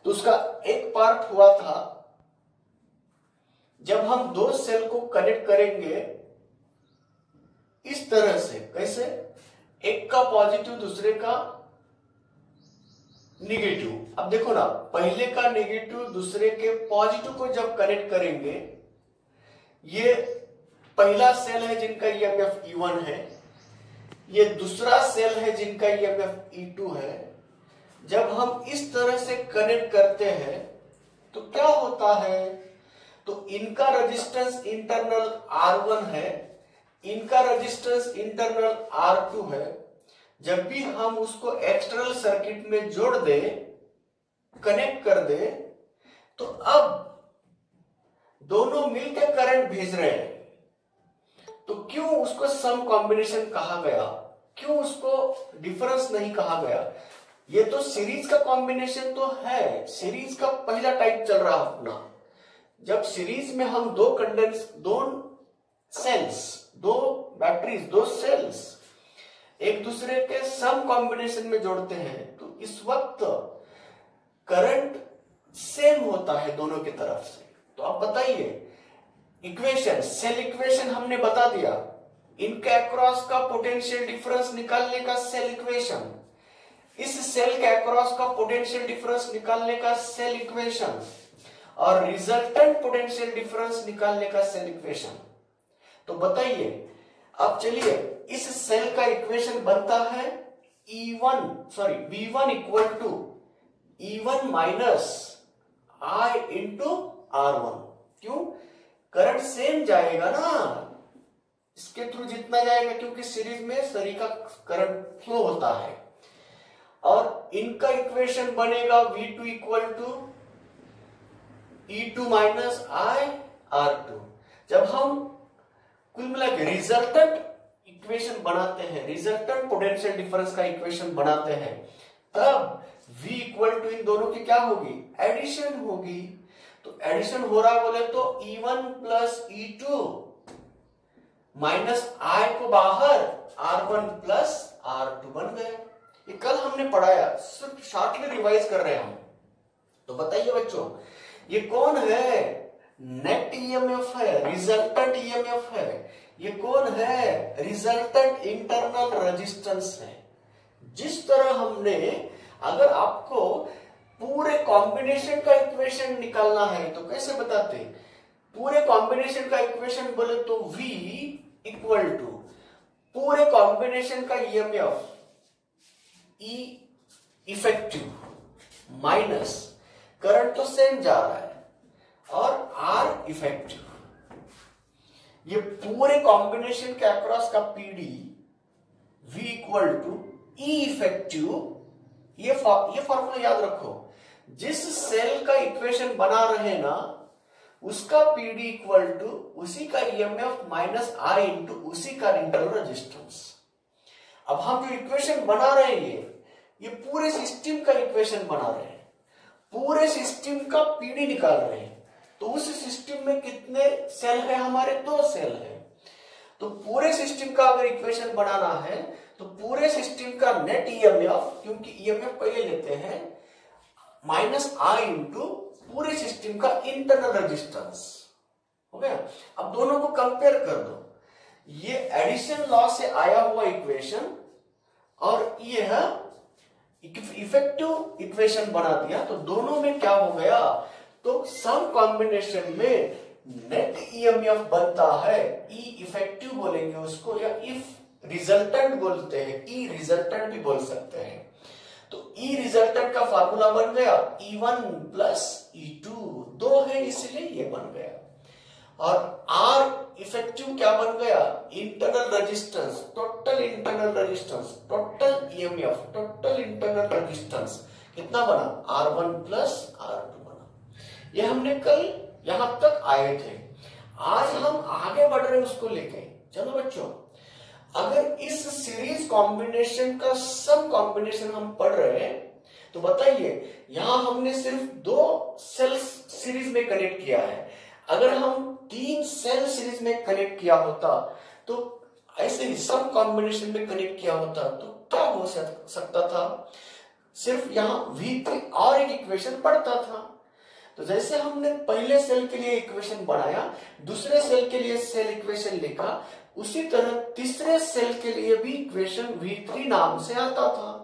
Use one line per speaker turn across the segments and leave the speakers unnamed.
तो उसका एक पार्ट हुआ था जब हम दो सेल को कनेक्ट करेंगे इस तरह से, कैसे, एक का पॉजिटिव दूसरे का निगेटिव। अब देखो ना, पहले का नेगेटिव दूसरे के पॉजिटिव को जब कनेक्ट करेंगे, ये पहला सेल है जिनका ईएमएफ E1 है, ये दूसरा सेल है जिनका ईएमएफ E2 है। जब हम इस तरह से कनेक्ट करते हैं तो क्या होता है, तो इनका रेजिस्टेंस इंटरनल R1 है, इनका रेजिस्टेंस इंटरनल R2 है। जब भी हम उसको एक्सटर्नल सर्किट में जोड़ दे, कनेक्ट कर दे, तो अब दोनों मिलकर करंट भेज रहे हैं। तो क्यों उसको सम कॉम्बिनेशन कहा गया, क्यों उसको डिफरेंस नहीं कहा गया? ये तो सीरीज का कॉम्बिनेशन तो है, सीरीज का पहला टाइप चल रहा अपना। जब सीरीज में हम दो सेल्स, दो बैटरीज, दो सेल्स एक दूसरे के सम कॉम्बिनेशन में जोड़ते हैं, तो इस वक्त करंट सेम होता है दोनों की तरफ से। तो आप बताइए, इक्वेशन, सेल इक्वेशन हमने बता दिया, इनके अक्रॉस का पोटेंशियल डिफरेंस निकालने का सेल इक्वेशन, इस सेल के अक्रॉस का पोटेंशियल डिफरेंस निकालने का सेल इक्वेशन, और रिजल्टेंट पोटेंशियल डिफरेंस निकालने का सेल इक्वेशन। तो बताइए, अब चलिए, इस सेल का इक्वेशन बनता है V1 equal to E1 minus I into R1। क्यों? करंट सेम जाएगा ना, इसके थ्रू जितना जाएगा, क्योंकि सीरीज में सभी का करंट फ्लो होता है। और इनका इक्वेशन बनेगा V2 equal to E2 minus I R2। जब हम कुल मिला के रिजल्टेंट इक्वेशन बनाते हैं, रिजल्टेंट पोटेंशियल डिफरेंस का इक्वेशन बनाते हैं, तब V इक्वल टू इन दोनों की क्या होगी, एडिशन होगी। तो एडिशन हो रहा बोले तो E1 plus E2 minus I को बाहर, R1 प्लस R2 बन गए। ये कल हमने पढ़ाया, सिर्फ शॉर्टली रिवाइज कर रहे हैं हम। तो बताइए बच्चों, ये कौन है? नेट ईएमएफ है, रिजल्टेंट ईएमएफ है। ये कौन है? रिजल्टेंट इंटरनल रेजिस्टेंस है। जिस तरह हमने, अगर आपको पूरे कॉम्बिनेशन का इक्वेशन निकालना है तो कैसे बताते? पूरे कॉम्बिनेशन का इक्वेशन बोले तो V इक्वल टू पूरे कॉम्बिनेशन का EMF E effective minus current तो सेम जा रहा है और R इफेक्टिव, ये पूरे कॉम्बिनेशन के अक्रॉस का PD V equal to E effective. ये फॉर्मूला याद रखो, जिस सेल का इक्वेशन बना रहे ना, उसका PD इक्वल टू उसी का EMF माइनस I इंटू उसी का इंटरनल रेजिस्टेंस। अब हम जो इक्वेशन बना रहे हैं, ये पूरे सिस्टम का इक्वेशन बना रहे हैं, पूरे सिस्टम का PD निकाल रहे हैं। तो उस सिस्टम में कितने सेल है? हमारे दो सेल है। तो पूरे सिस्टम का अगर इक्वेशन बनाना है तो पूरे सिस्टम का नेट ईएमएफ, क्योंकि ईएमएफ पहले लेते हैं, माइनस I इंटू पूरे सिस्टम का इंटरनल रेजिस्टेंस हो गया। अब दोनों को कंपेयर कर दो, ये एडिशन लॉ से आया हुआ इक्वेशन और ये है इफेक्टिव इक्वेशन बना दिया। तो दोनों में क्या हो गया, तो सम कॉम्बिनेशन में नेट ईएमएफ बनता है, E इफेक्टिव बोलेंगे उसको, या इफ रिजल्टेंट बोलते हैं, E रिजल्टेंट भी बोल सकते हैं। तो E रिजल्टेंट का फार्मूला बन गया E1 प्लस E2, दो है इसलिए ये बन गया। और R इफेक्टिव क्या बन गया, internal resistance, total internal resistance, total EMF, total internal resistance कितना बना, R1 प्लस R2 बना। ये हमने कल यहां तक आए थे, आज हम आगे बढ़ रहे हैं उसको लेके। चलो बच्चों, अगर इस सीरीज कॉम्बिनेशन का सम कॉम्बिनेशन हम पढ़ रहे हैं, तो बताइए, यहां हमने सिर्फ दो सेल्स सीरीज में कनेक्ट किया है। अगर हम तीन सेल सीरीज में कनेक्ट किया होता, तो ऐसे ही सम कॉम्बिनेशन में कनेक्ट किया होता, तो क्या हो सकता था? सिर्फ यहाँ V3 और एक इक्वेशन पड़ता था। तो जैसे हमने पहले सेल के लिए इक्वेशन बनाया, दूसरे सेल के लिए सेल इक्वेशन लिखा, उसी तरह तीसरे सेल के लिए भी इक्वेशन V3 नाम से आता था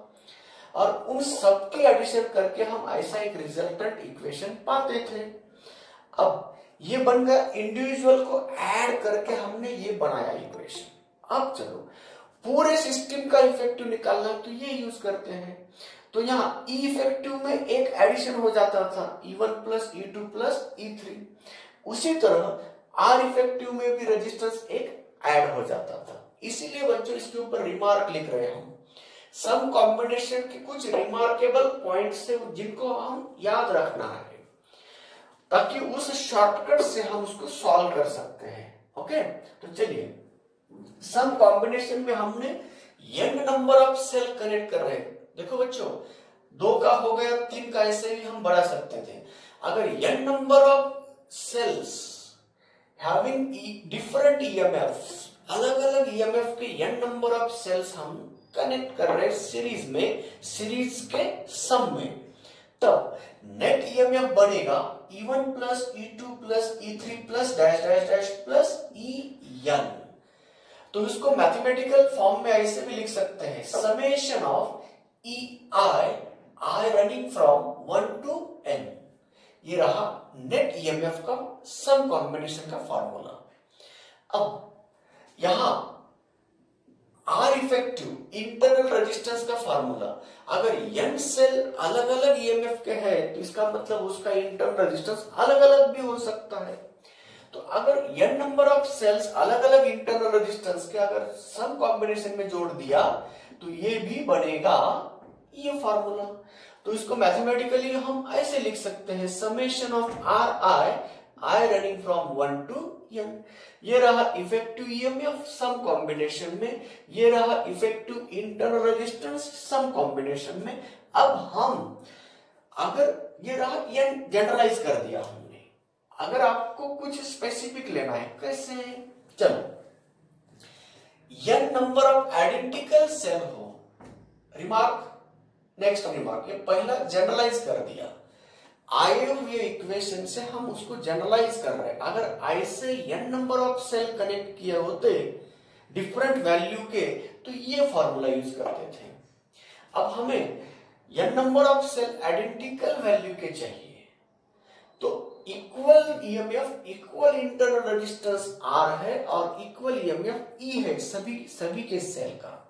और उन सबकी एडिशन करके हम ऐसा एक रिजल्टेंट इक्वेशन पाते थे। अब ये बन गया, इंडिविजुअल को ऐड करके हमने ये बनाया इक्वेशन। अब चलो पूरे सिस्टम का इफेक्टिव निकालना है तो ये यूज करते हैं। तो यहाँ ई इफेक्टिव में एक एडिशन हो जाता था, E1 plus E2 plus E3। उसी तरह आर इफेक्टिव में भी रेजिस्टेंस एक ऐड हो जाता था। इसीलिए बच्चों इसके ऊपर रिमार्क लिख रहे हैं हम, सम कॉम्बिनेशन के कुछ रिमार्केबल पॉइंट्स है जिनको हम याद रखना है ताकि उस शॉर्टकट से हम उसको सॉल्व कर सकते हैं। ओके, तो चलिए सम कॉम्बिनेशन में हमने n number of cell connect कर रहे हैं। देखो बच्चों, 2 का हो गया, 3 का, ऐसे भी हम बढ़ा सकते थे। अगर n number of sales having different EMF, अलग अलग ईएमएफ के n नंबर ऑफ सेल्स हम कनेक्ट कर रहे हैं सीरीज में, सीरीज के सम में, तब नेट ईएमएफ बनेगा E1 plus E2 plus E3 plus dash dash dash plus EN। तो इसको मैथमेटिकल फॉर्म में ऐसे भी लिख सकते हैं, summation of I running from 1 to n। ये रहा नेट ईएमएफ का सम कॉम्बिनेशन का फॉर्मूला। अब यहां R इफेक्टिव इंटरनल रेजिस्टेंस का फॉर्मूला, अगर n सेल अलग अलग ईएमएफ के हैं तो इसका मतलब उसका इंटरनल रेजिस्टेंस अलग अलग भी हो सकता है। तो अगर n नंबर ऑफ सेल्स अलग अलग इंटरनल रेजिस्टेंस के अगर सम कॉम्बिनेशन में जोड़ दिया तो ये भी बनेगा ये फॉर्मूला। तो इसको मैथमेटिकली हम ऐसे लिख सकते हैं, summation of I running from 1 to n। ये रहा इफेक्टिव ईएमएफ सम कॉम्बिनेशन में, ये रहा effective internal resistance some combination में। अब हम अगर ये रहा n जनरलाइज कर दिया हमने, अगर आपको कुछ स्पेसिफिक लेना है कैसे, चलो n number of identical cell हो, रिमार्क नेक्स्ट रिमार्क, ये पहला जनरलाइज कर दिया, आए हुए इक्वेशन से हम उसको जनरलाइज कर रहे हैं। अगर आई से n number of cell connect किए होते डिफरेंट वैल्यू के तो ये फॉर्मूला यूज करते थे। अब हमें n number of cell identical value के चाहिए, तो equal EMF, equal internal resistance R है और इक्वल ईएमएफ E है सभी के सेल का।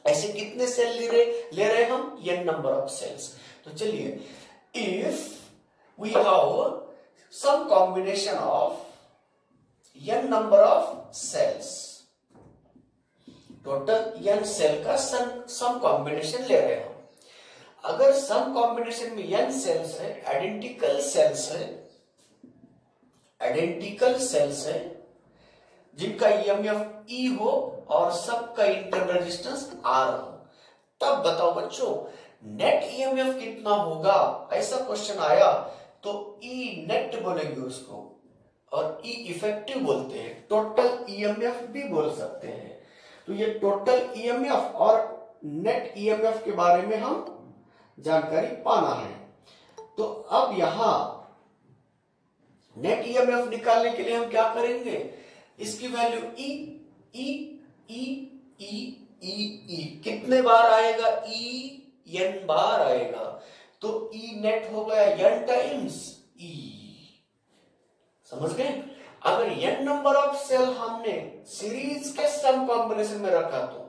ऐसे कितने सेल ले रहे हम, n नंबर ऑफ सेल्स। तो चलिए, if we have some combination of n number of cells, total n cell का सम कॉम्बिनेशन ले रहे हैं हम। अगर सम कॉम्बिनेशन में n सेल्स है, आइडेंटिकल सेल्स है जिनका ईएमएफ E हो और सबका इंटरनल रेजिस्टेंस R हो, तब बताओ बच्चों नेट ईएमएफ कितना होगा। ऐसा क्वेश्चन आया तो ई नेट बोलेंगे उसको और ई इफेक्टिव बोलते हैं, टोटल ईएमएफ भी बोल सकते हैं। तो ये टोटल ईएमएफ और नेट ईएमएफ के बारे में हम जानकारी पाना है। तो अब यहां नेट ईएमएफ निकालने के लिए हम क्या करेंगे, इसकी वैल्यू ई ई ई ई ई ई कितने बार आएगा, ई n बार आएगा, तो E नेट हो गया n टाइम्स E। समझ गए। अगर n नंबर ऑफ सेल हमने सीरीज के सम कॉम्बिनेशन में रखा तो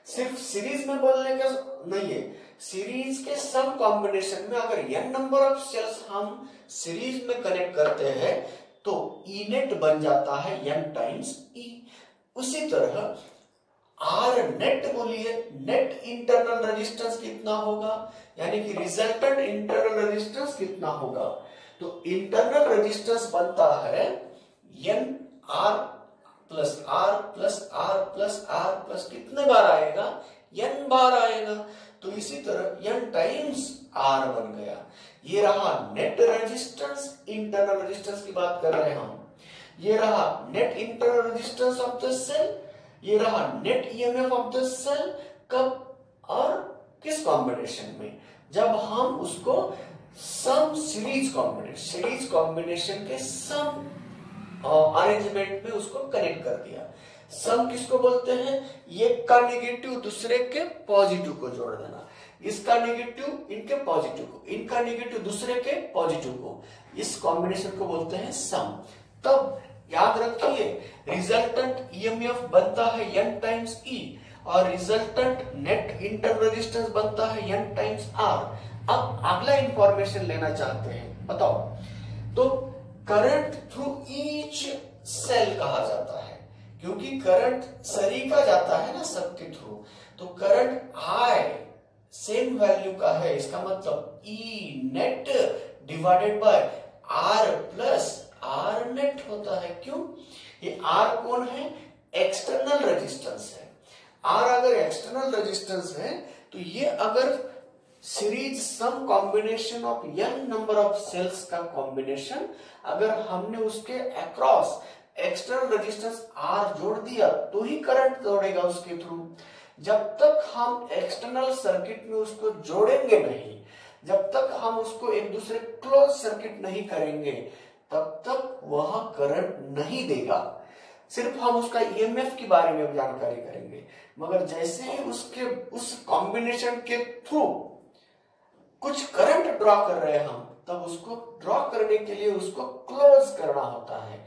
सिर्फ सीरीज में बोलने का नहीं है, सीरीज के सम कॉम्बिनेशन में अगर n नंबर ऑफ सेल्स हम सीरीज में कनेक्ट करते हैं तो E नेट बन जाता है n टाइम्स E। उसी तरह R नेट बोलिए, नेट इंटरनल रेजिस्टेंस कितना होगा, यानी कि रिजल्टेंट इंटरनल रेजिस्टेंस कितना होगा। तो इंटरनल रेजिस्टेंस बनता है n R plus R plus R plus R plus कितने बार आएगा, n बार आएगा। तो इसी तरह n टाइम्स R बन गया। ये रहा नेट रेजिस्टेंस, इंटरनल रेजिस्टेंस की बात कर रहे हैं हम। ये रहा net internal resistance of the cell, ये रहा net EMF of the cell, कब और किस कॉम्बिनेशन में? जब हम उसको सम सीरीज कॉम्बिनेशन के सम अरेंजमेंट में उसको कनेक्ट कर दिया। सम किसको बोलते हैं? ये का नेगेटिव दूसरे के पॉजिटिव को जोड़ देना, इसका नेगेटिव इनके पॉजिटिव को, इनका नेगेटिव दूसरे के पॉजिटिव को, इस कॉम्बिनेशन को बोलते हैं सम। तब याद रखिए रिजल्टेंट ईएमएफ बनता है n टाइम्स E और रिजल्टेंट नेट इंटरनल रेजिस्टेंस बनता है n टाइम्स R। अब अगला इंफॉर्मेशन लेना चाहते हैं, बताओ। तो करंट थ्रू ईच सेल कहा जाता है, क्योंकि करंट सरीका जाता है ना सबके थ्रू, तो करंट I सेम वैल्यू का है, इसका मतलब E net divided by R plus R net होता है। क्यों? ये R कौन है? एक्सटर्नल रेजिस्टेंस है। R अगर एक्सटर्नल रेजिस्टेंस है तो ये अगर series some combination of n number of cells का कॉम्बिनेशन अगर हमने उसके अक्रॉस एक्सटर्नल रेजिस्टेंस R जोड़ दिया तो ही करंट दौड़ेगा उसके थ्रू। जब तक हम एक्सटर्नल सर्किट में उसको जोड़ेंगे नहीं, जब तक हम उसको एक दूसरे क्लोज सर्किट नहीं करेंगे, तब तक वह करंट नहीं देगा। सिर्फ हम उसका ईएमएफ के बारे में जानकारी करेंगे, मगर जैसे ही उसके उस कॉम्बिनेशन के थ्रू कुछ करंट ड्रॉ कर रहे हैं हम, तब उसको ड्रॉ करने के लिए उसको क्लोज करना होता है।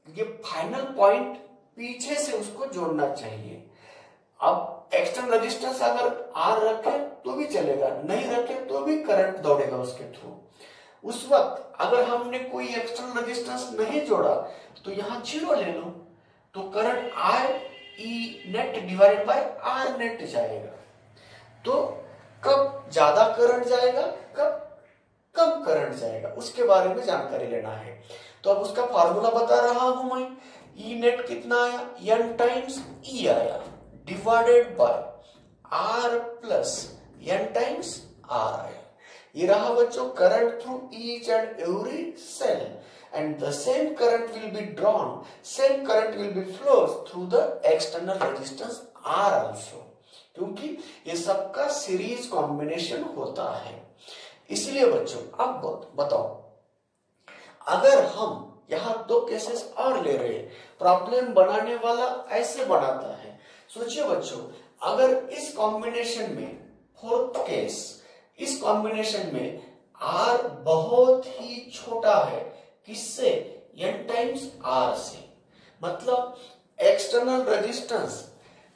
ये फाइनल पॉइंट पीछे से उसको जोड़ना चाहिए। अब एक्सटर्नल रेजिस्टेंस अगर R रखे तो भी चलेगा, नहीं रखे तो भी करंट दौड़ेगा उसके थ्रू। उस वक्त अगर हमने कोई एक्सटर्नल रेजिस्टेंस नहीं जोड़ा तो यहां 0 ले लो, तो current I E net divided by R net जाएगा। तो कब ज्यादा करंट जाएगा, कब कम करंट जाएगा, उसके बारे में जानकारी लेना है। तो अब उसका फार्मूला बता रहा हूं मैं। E नेट कितना आया? n टाइम्स E आया divided by R plus n times R आया। ये रहा बच्चों current through each and every cell, and the same current will be drawn, same current will be flows through the external resistance R also, क्योंकि ये सबका series combination होता है। इसलिए बच्चों अब बताओ, अगर हम यहां 2 केसेस और ले रहे हैं, प्रॉब्लम बनाने वाला ऐसे बनाता है। सोचिए बच्चों, अगर इस कॉम्बिनेशन में फोर्थ केस, इस कॉम्बिनेशन में R बहुत ही छोटा है, किससे? n टाइम्स R से। मतलब external resistance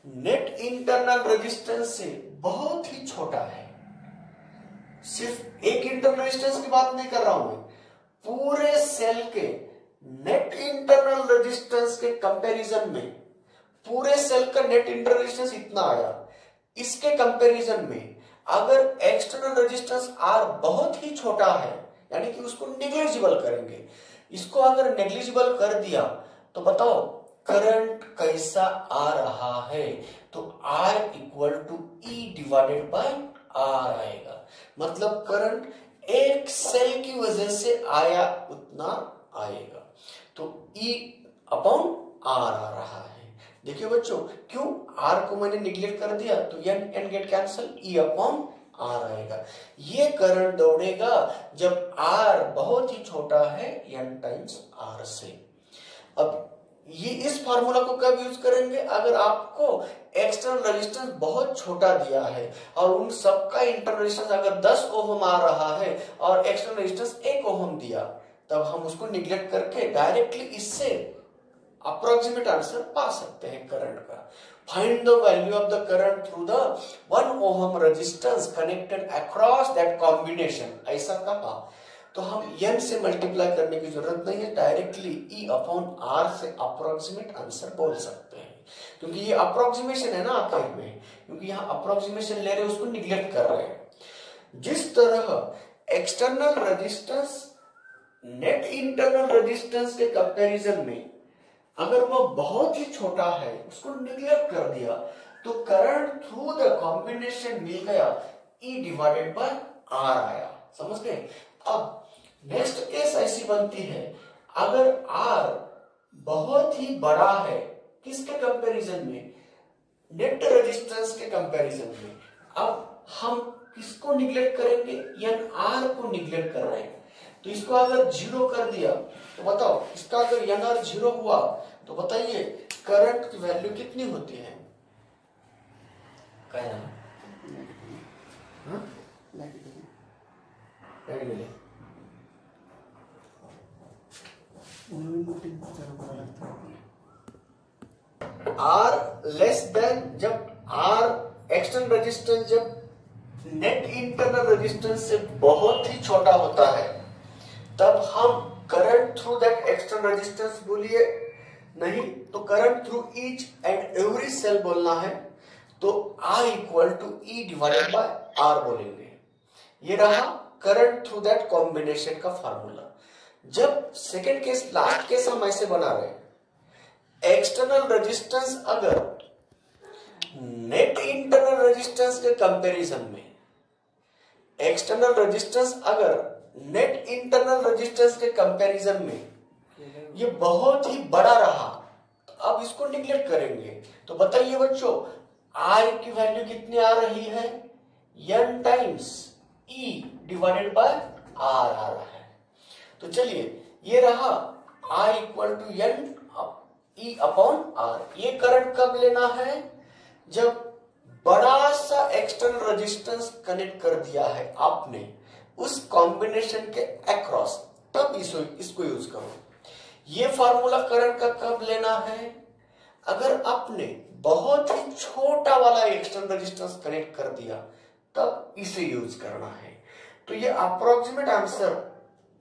net internal resistance से बहुत ही छोटा है। सिर्फ एक इंटरनल रेजिस्टेंस की बात नहीं कर रहा हूं मैं, पूरे सेल के नेट इंटरनल रेजिस्टेंस के कंपैरिजन में पूरे सेल का नेट इंटरनल रेजिस्टेंस इतना आया। इसके कंपैरिजन में अगर एक्सटर्नल रेजिस्टेंस R बहुत ही छोटा है, यानी कि उसको नेग्लिजिबल करेंगे, इसको अगर नेग्लिजिबल कर दिया तो बताओ करंट कैसा आ रहा है? तो I equal to E divided by R आएगा। मतलब करंट एक सेल की वजह से आया उतना आएगा, तो E अपॉन R आ रहा है। देखिए बच्चों, क्यों? R को मैंने निगलेक्ट कर दिया तो n get cancel, E upon R आएगा। ये करंट दौड़ेगा जब R बहुत ही छोटा है n टाइम्स R से। अब ये इस फार्मूला को कब यूज करेंगे? अगर आपको एक्सटर्नल रेजिस्टेंस बहुत छोटा दिया है और उन सबका इंटरनल रेजिस्टेंस अगर 10 ओम आ रहा है और एक्सटर्नल रेजिस्टेंस 1 ओम दिया, तब हम उसको निगलेक्ट करके डायरेक्टली इससे अप्रोक्सीमेट आंसर पा सकते हैं करंट का। Find the value of the current through the 1 ohm resistance connected across that combination, ऐसा कहा तो हम n से मल्टीप्लाई करने की जरूरत नहीं है, डायरेक्टली E अपॉन R से अप्रोक्सीमेट आंसर बोल सकते हैं, क्योंकि ये अप्रोक्सीमेशन है ना आखिर में, क्योंकि यहाँ अप्रोक्सीमेशन ले रहे हैं, उसको निगलेक्ट कर रहे हैं। जिस तरह external resistance net internal resistance के कंपैरिजन में अगर वो बहुत ही छोटा है, उसको निगलेक्ट कर दिया, तो करंट थ्रू द कॉम्बिनेशन मिल गया E डिवाइडेड बाय R आया। समझ गए? अब नेक्स्ट केस ऐसी बनती है, अगर R बहुत ही बड़ा है, किसके कंपैरिजन में? नेट रेजिस्टेंस के कंपैरिजन में। अब हम किसको निग्लेक्ट करेंगे, एन आर को निग्लेक्ट कर रहे हैं। तो इसको अगर 0 कर दिया तो बताओ, इसका अगर एन आर 0 हुआ तो बताइए करंट की वैल्यू कितनी होती है? क्या है? आर लेस देन, जब आर एक्सटर्नल रेजिस्टेंस जब नेट इंटरनल रेजिस्टेंस से बहुत ही छोटा होता है तब हम current through that external resistance बोलिए, नहीं तो current through each and every cell बोलना है तो I equal to E divided by R बोलेंगे। ये रहा करंट थ्रू दैट कॉम्बिनेशन का फार्मूला। जब सेकेंड केस, लास्ट केस हम ऐसे बना रहे हैं, एक्सटर्नल रेजिस्टेंस अगर नेट इंटरनल रेजिस्टेंस के कंपैरिजन में, एक्सटर्नल रेजिस्टेंस अगर नेट इंटरनल रेजिस्टेंस के कंपैरिजन में ये बहुत ही बड़ा रहा तो अब इसको निग्लेक्ट करेंगे। तो बताइए बच्चों, I की वैल्यू कितनी आ रही है? n times E divided by R आ रहा है। तो चलिए ये रहा I equal to n E upon R। ये करंट कब लेना है? जब बड़ा सा एक्सटर्नल रेजिस्टेंस कनेक्ट कर दिया है आपने उस कॉम्बिनेशन के अक्रॉस, तब इसको यूज करो। ये फार्मूला करंट का कब लेना है? अगर आपने बहुत ही छोटा वाला एक्सटर्नल रेजिस्टेंस कनेक्ट कर दिया तब इसे यूज करना है। तो ये अप्रोक्सीमेट आंसर,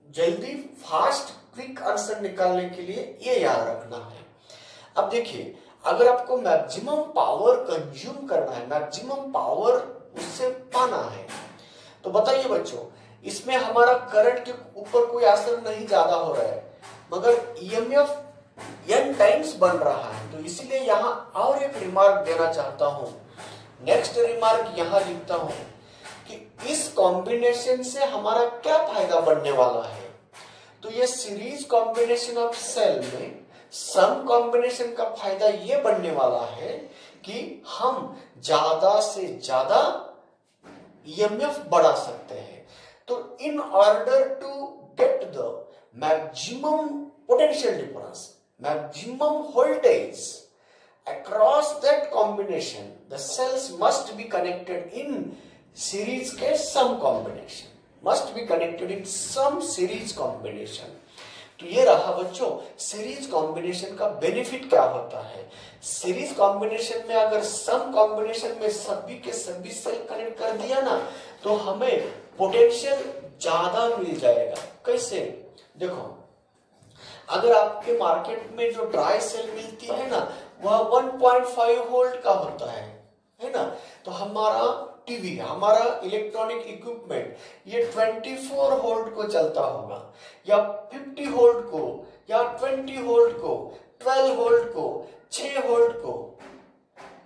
जल्दी फास्ट क्विक आंसर निकालने के लिए ये याद रखना है। अब देखिए, अगर आपको मैक्सिमम पावर कंज्यूम करना है, मैक्सिमम पावर उससे पाना है, तो बताइए बच्चों, इसमें हमारा करंट के ऊपर कोई असर नहीं ज्यादा हो रहा है मगर ईएमएफ n टाइम्स बन रहा है। तो इसीलिए यहां और एक रिमार्क देना चाहता हूं। नेक्स्ट रिमार्क यहां लिखता हूं कि इस कॉम्बिनेशन से हमारा क्या फायदा बनने वाला है। तो ये सीरीज कॉम्बिनेशन ऑफ सेल में सम कॉम्बिनेशन का फायदा ये बनने वाला है कि हम ज्यादा से ज्यादा ईएमएफ बढ़ा सकते हैं। तो in order to get the maximum potential difference, maximum voltage across that combination, the cells must be connected in series के some combination, must be connected in some series combination। तो ये रहा बच्चों सीरीज कॉम्बिनेशन का benefit क्या होता है। Series combination में अगर सम कॉम्बिनेशन में सभी के सभी सेल कनेक्ट कर दिया ना तो हमें पोटेंशियल ज्यादा मिल जाएगा। कैसे? देखो, अगर आपके मार्केट में जो ड्राई सेल मिलती है ना वह 1.5 वोल्ट का होता है ना, तो हमारा टीवी, हमारा इलेक्ट्रॉनिक इक्विपमेंट ये 24 वोल्ट को चलता होगा या 50 वोल्ट को या 20 वोल्ट को, 12 वोल्ट को, 6 वोल्ट को।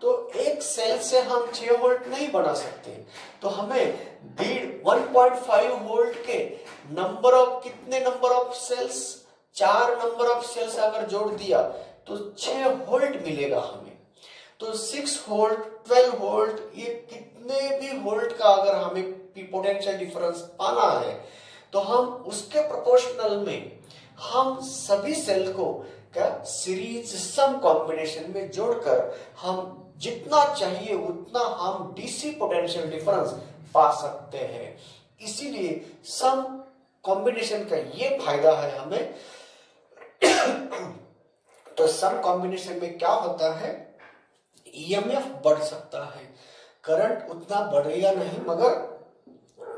तो एक सेल से हम 6 वोल्ट नहीं बना सकते, तो हमें 1.5 वोल्ट के कितने number of cells, 4 number of cells अगर जोड़ दिया तो 6 वोल्ट मिलेगा हमें। तो 6 वोल्ट, 12 वोल्ट, ये कितने भी वोल्ट का अगर हमें पोटेंशियल डिफरेंस पाना है तो हम उसके प्रोपोर्शनल में हम सभी सेल को क्या सीरीज सम कॉम्बिनेशन में जोड़कर हम जितना चाहिए उतना हम डीसी पोटेंशियल डिफरेंस पा सकते हैं। इसीलिए सम कॉम्बिनेशन का ये फायदा है हमें। तो सम कॉम्बिनेशन में क्या होता है, ईएमएफ बढ़ सकता है, करंट उतना बढ़ेगा नहीं मगर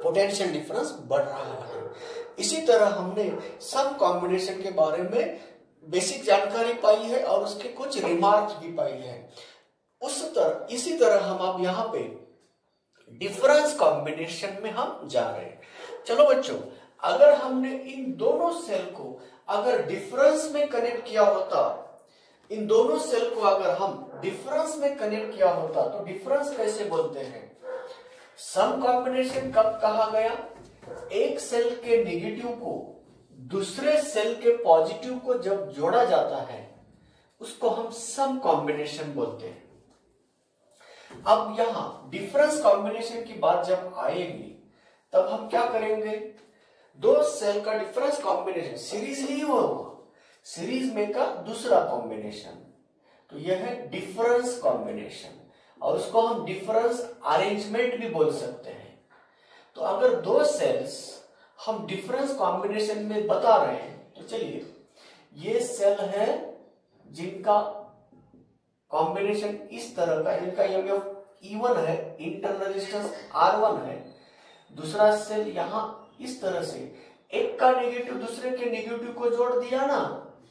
पोटेंशियल डिफरेंस बढ़ रहा है। इसी तरह हमने सम कॉम्बिनेशन के बारे में बेसिक जानकारी पाई है और उसके कुछ रिमार्क्स भी पाई है। इसी तरह हम अब यहाँ पे डिफरेंस कॉम्बिनेशन में हम जा रहे हैं। चलो बच्चों, अगर हमने इन दोनों सेल को अगर डिफरेंस में कनेक्ट किया होता, इन दोनों सेल को अगर हम डिफरेंस में कनेक्ट किया होता तो डिफरेंस कैसे बोलते हैं? सम कॉम्बिनेशन कब कहा गया? एक सेल के नेगेटिव को दूसरे सेल के पॉजिटिव को जब जोड़ा जाता है उसको हम सम कॉम्बिनेशन बोलते हैं। अब यहां डिफरेंस कॉम्बिनेशन की बात जब आएगी तब हम क्या करेंगे, दो सेल का डिफरेंस कॉम्बिनेशन सीरीज ही हुआ, सीरीज में का दूसरा कॉम्बिनेशन, तो यह है डिफरेंस कॉम्बिनेशन, और उसको हम डिफरेंस अरेंजमेंट भी बोल सकते हैं। तो अगर दो सेल्स हम डिफरेंस कॉम्बिनेशन में बता रहे हैं, तो चलिए ये सेल है जिनका कॉम्बिनेशन इस तरह का, जिनका EMF E1 है, इंटरनल रेजिस्टेंस R1 है, दूसरा सेल यहां इस तरह से एक का नेगेटिव दूसरे के नेगेटिव को जोड़ दिया ना,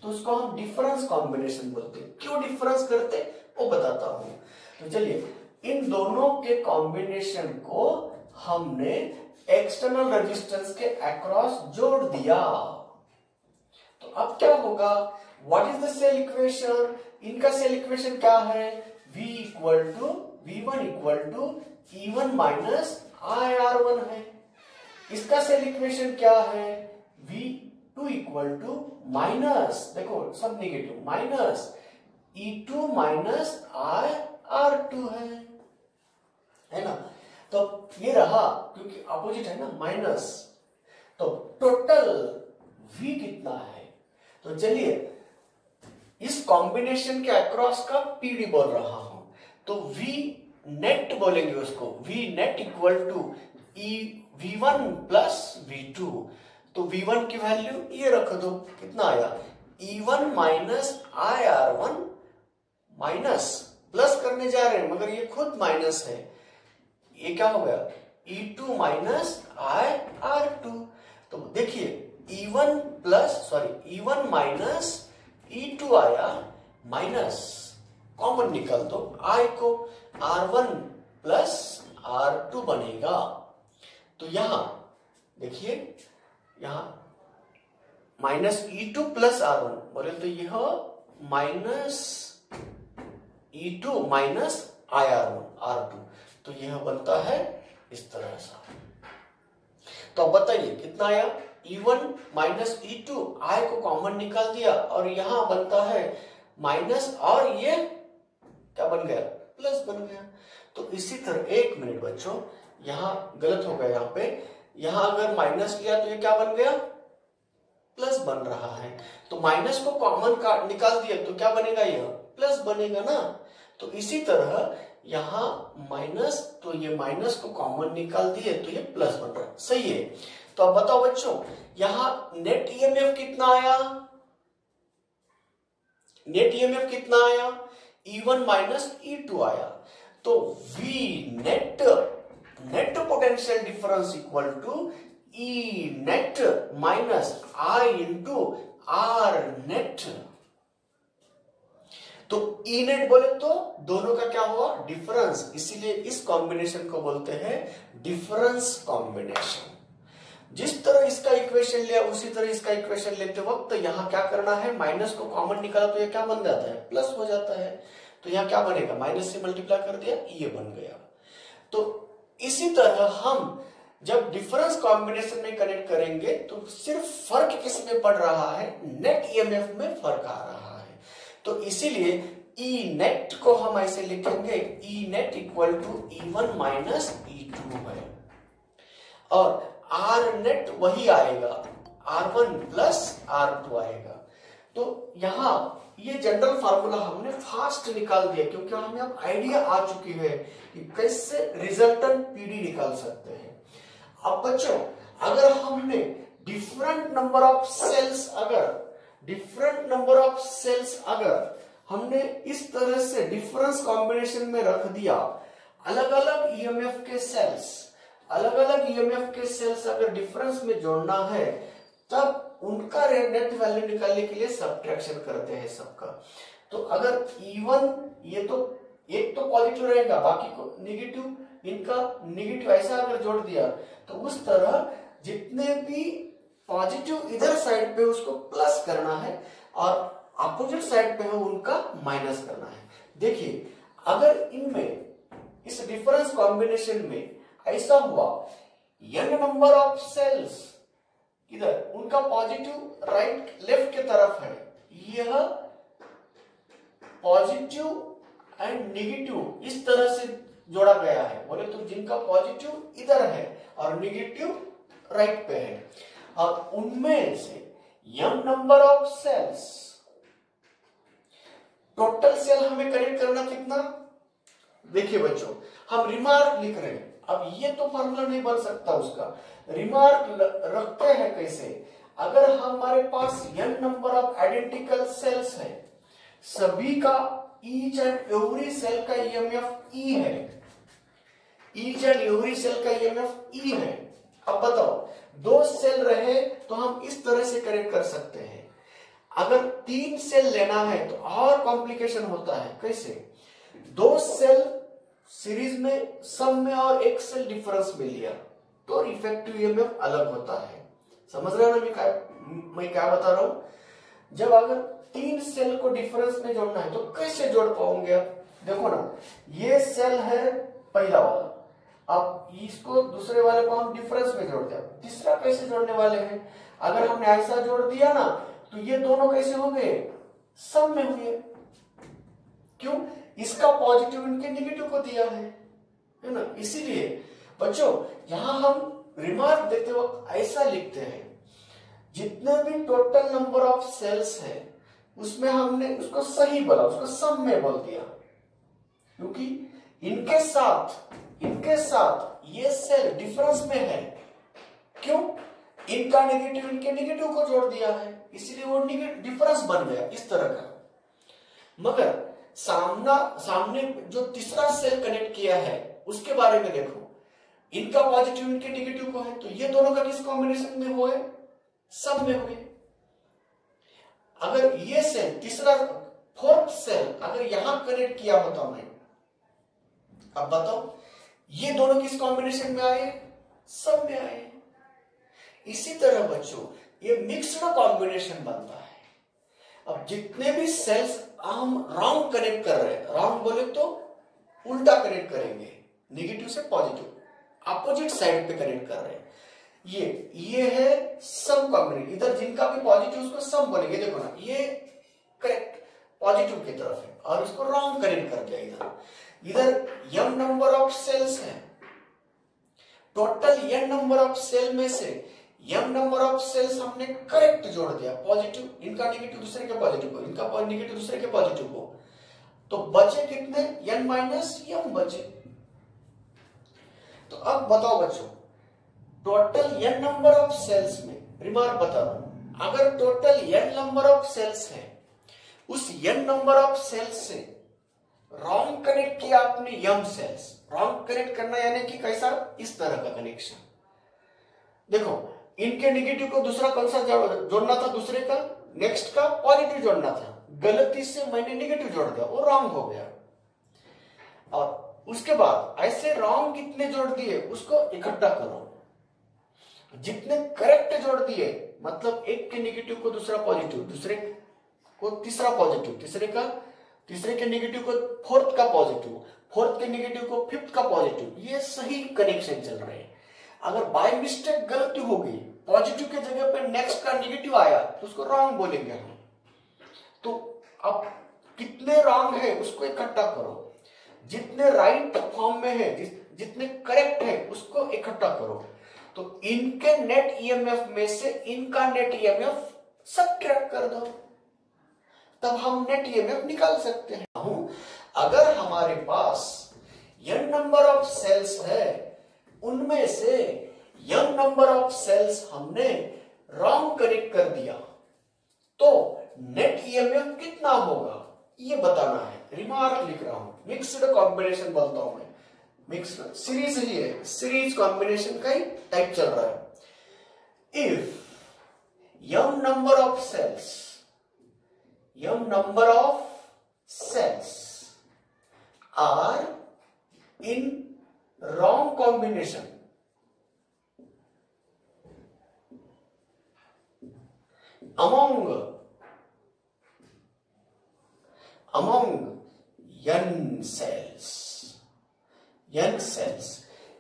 तो उसको हम डिफरेंस कॉम्बिनेशन बोलते हैं। क्यों डिफरेंस करते वो बताता हूं। तो चलिए इन दोनों के कॉम्बिनेशन को हमने एक्सटर्नल रेजिस्टेंस के अक्रॉस जोड़ दिया, तो अब क्या होगा, what is the cell equation, इनका सेल इक्वेशन क्या है, V1 equal to E1 minus IR1 है। इसका सेल इक्वेशन क्या है, V2 इक्वल टू माइनस, देखो सब negative, minus E2 minus IR2 है ना। तो ये रहा, क्योंकि अपोजिट है ना माइनस, तो टोटल V कितना है, तो चलिए इस कॉम्बिनेशन के अक्रॉस का पीडी बोल रहा हूं, तो V नेट बोलेंगे उसको, V net equal to V1 plus V2, तो V1 की वैल्यू ये रख दो, कितना आया E1 minus IR1 minus plus करने जा रहे हैं मगर ये खुद माइनस है, ये क्या हो गया E2 माइनस IR2, तो देखिए E1 माइनस E2 आया, माइनस कॉमन निकाल दो I को, R1 प्लस R2 बनेगा। तो यहां देखिए, यहां माइनस E2 प्लस R1 बोले तो यह माइनस E2 माइनस R2, तो यह बनता है इस तरह से। तो अब बताइए कितना आया, E1 माइनस E2, I को कॉमन निकाल दिया और यहां बनता है माइनस, और ये क्या बन गया, प्लस बन गया। तो इसी तरह, एक मिनट बच्चों, यहां गलत हो गया, यहां पे यहां अगर माइनस लिया तो ये क्या बन गया, प्लस बन रहा है, तो माइनस को कॉमन निकाल दिया तो क्या बनेगा, यह प्लस बनेगा ना। तो इसी तरह यहां माइनस, तो ये माइनस को कॉमन निकाल दिए तो ये प्लस बन रहा है, सही है। तो अब बताओ बच्चों, यहां नेट EMF कितना आया, नेट EMF कितना आया, E1 माइनस E2 आया, तो V net potential difference equal to E net minus I into R net. तो E नेट बोले तो दोनों का क्या हुआ, डिफरेंस, इसीलिए इस कॉम्बिनेशन को बोलते हैं डिफरेंस कॉम्बिनेशन। जिस तरह इसका इक्वेशन लिया उसी तरह इसका इक्वेशन लेते वक्त यहां क्या करना है, माइनस को कॉमन निकाला तो ये क्या बन जाता है, प्लस हो जाता है, तो यहां क्या बनेगा, माइनस से मल्टीप्लाई कर दिया, ये बन गया। तो इसी तरह हम जब डिफरेंस कॉम्बिनेशन में कनेक्ट करेंगे तो सिर्फ फर्क किस में पड़ रहा है, नेट EMF में फर्क आ रहा है। तो इसीलिए E नेट को हम ऐसे लिखेंगे, E net equal to E1 minus E2 है, और R नेट वही आएगा, R1 प्लस R2 आएगा। तो यहां ये जनरल फार्मूला हमने फास्ट निकाल दिया, क्योंकि हमें अब आइडिया आ चुकी है कि कैसे रिजल्टेंट पीडी निकाल सकते हैं। अब बच्चों, अगर हमने डिफरेंट नंबर ऑफ सेल्स अगर हमने इस तरह से डिफरेंस कॉम्बिनेशन में रख दिया, अलग अलग EMF के सेल्स अगर डिफरेंस में जोड़ना है, तब उनका नेट वैल्यू निकालने के लिए सब्ट्रैक्शन करते हैं सबका। तो अगर E1, ये तो एक तो पॉजिटिव रहेगा, बाकी को नेगेटिव, इनका नेगेटिव ऐसा अगर जोड़ दिया तो उस तरह जितने भी पॉजिटिव इधर साइड पे उसको प्लस करना है और अपोजिट साइड पे है उनका माइनस करना है। देखिए, अगर इनमें इस डिफरेंस कॉम्बिनेशन में ऐसा हुआ, n नंबर ऑफ सेल्स इधर उनका पॉजिटिव राइट लेफ्ट के तरफ है, यह पॉजिटिव एंड नेगेटिव इस तरह से जोड़ा गया है, बोले तो जिनका पॉजिटिव इधर है और निगेटिव राइट पे है, और उनमें से m number of cells, total cell हमें कनेक्ट करना कितना, देखिए बच्चों हम रिमार्क लिख रहे हैं, अब ये तो फॉर्मूला नहीं बन सकता उसका, रिमार्क रखते हैं कैसे, अगर हमारे पास n number of identical cells है, सभी का ईच एंड एवरी सेल का ईएमएफ ई है, ईच एंड एवरी सेल का ईएमएफ ई है। अब बताओ दो सेल रहे तो हम इस तरह से कनेक्ट कर सकते हैं, अगर 3 सेल लेना है तो और कॉम्प्लिकेशन होता है, कैसे, 2 सेल सीरीज में सम में और 1 सेल डिफरेंस में लिया तो इफेक्टिव ईएमएफ अलग होता है। समझ रहे हो ना मैं क्या बता रहा हूं। जब अगर 3 सेल को डिफरेंस में जोड़ना है तो कैसे जोड़ पाओगे आप, देखो ना ये सेल है पहला वाला, अब इसको दूसरे वाले को हम डिफरेंस में जोड़ दिया, तीसरा कैसे जोड़ने वाले हैं, अगर हमने ऐसा जोड़ दिया ना तो ये दोनों कैसे हो गए, सम में हुए, क्यों, इसका पॉजिटिव इनके नेगेटिव को दिया है ना। इसीलिए बच्चों यहां हम रिमार्क देते वक्त ऐसा लिखते हैं, जितने भी टोटल नंबर ऑफ सेल्स है उसमें हमने उसको सही बोला, उसको सम में बोल दिया, क्योंकि इनके साथ ये सेल डिफरेंस में है, क्यों, इनका नेगेटिव इनके नेगेटिव को जोड़ दिया है, इसलिए वो डिफरेंस बन गया इस तरह का। मगर सामने जो तीसरा सेल कनेक्ट किया है उसके बारे में देखो, इनका पॉजिटिव इनके नेगेटिव को है, तो ये दोनों का किस कॉम्बिनेशन में हुए, सब में हुए। अगर ये सेल तीसरा फोर्थ सेल अगर यहां कनेक्ट किया होता मैं, अब बताओ ये दोनों किस कॉम्बिनेशन में आए, सब में आए। इसी तरह बच्चों ये मिक्स्ड कॉम्बिनेशन बनता है। अब जितने भी सेल्स हम रॉन्ग कनेक्ट कर रहे हैं, रॉन्ग बोले तो उल्टा कनेक्ट करेंगे, नेगेटिव से पॉजिटिव अपोजिट साइड पे कनेक्ट कर रहे हैं, ये है सम कॉम्बिनेशन, इधर जिनका भी पॉजिटिव उसको सम बोलेंगे, देखो ना ये करेक्ट पॉजिटिव की तरफ है और इसको रॉन्ग कनेक्ट कर दिया, इधर m नंबर ऑफ सेल्स है, total n number of cell में से m नंबर ऑफ सेल्स हमने करेक्ट जोड़ दिया, पॉजिटिव इनका नेगेटिव दूसरे के पॉजिटिव को, इनका नेगेटिव दूसरे के पॉजिटिव को, तो बचे कितने, n माइनस m बचे। तो अब बताओ बच्चों total n number of cells में, रिमार्क बता रहा हूं, अगर total n number of cells है, उस n नंबर ऑफ सेल्स से रॉन्ग कनेक्ट किया आपने m सेल्स, रॉन्ग कनेक्ट करना यानी कि कैसा, इस तरह का कनेक्शन, देखो इनके नेगेटिव को दूसरा कौन सा जोड़ना था, दूसरे का नेक्स्ट का पॉजिटिव जोड़ना था, गलती से मैंने नेगेटिव जोड़ दिया, वो रॉन्ग हो गया। और उसके बाद ऐसे रॉन्ग कितने जोड़ दिए उसको इकट्ठा करो, जितने करेक्ट जोड़ दिए मतलब एक के नेगेटिव को दूसरा पॉजिटिव, दूसरे को तीसरा पॉजिटिव, तीसरे के नेगेटिव को फोर्थ का पॉजिटिव, फोर्थ के नेगेटिव को फिफ्थ का पॉजिटिव, ये सही कनेक्शन चल रहे हैं। अगर बाय मिस्टेक गलती हो गई, पॉजिटिव के जगह पे नेक्स्ट का नेगेटिव आया तो उसको रॉन्ग बोलेंगे हम। तो अब कितने रॉन्ग है उसको इकट्ठा करो, जितने राइट फॉर्म में है, जितने करेक्ट है उसको इकट्ठा करो, तो इनके नेट ईएमएफ में से इनका नेट ईएमएफ सबट्रैक्ट कर दो, तब हम नेट ईएमएफ निकाल सकते हैं। अगर हमारे पास n नंबर ऑफ सेल्स है, उनमें से m नंबर ऑफ सेल्स हमने रॉन्ग कनेक्ट कर दिया, तो नेट ईएमएफ कितना होगा ये बताना है। रिमार्क लिख रहा हूं, मिक्स्ड कॉम्बिनेशन बोलता हूं मैं, मिक्स्ड सीरीज ही है, सीरीज कॉम्बिनेशन का ही टाइप चल रहा है। If m number of cells are in wrong combination, among n cells,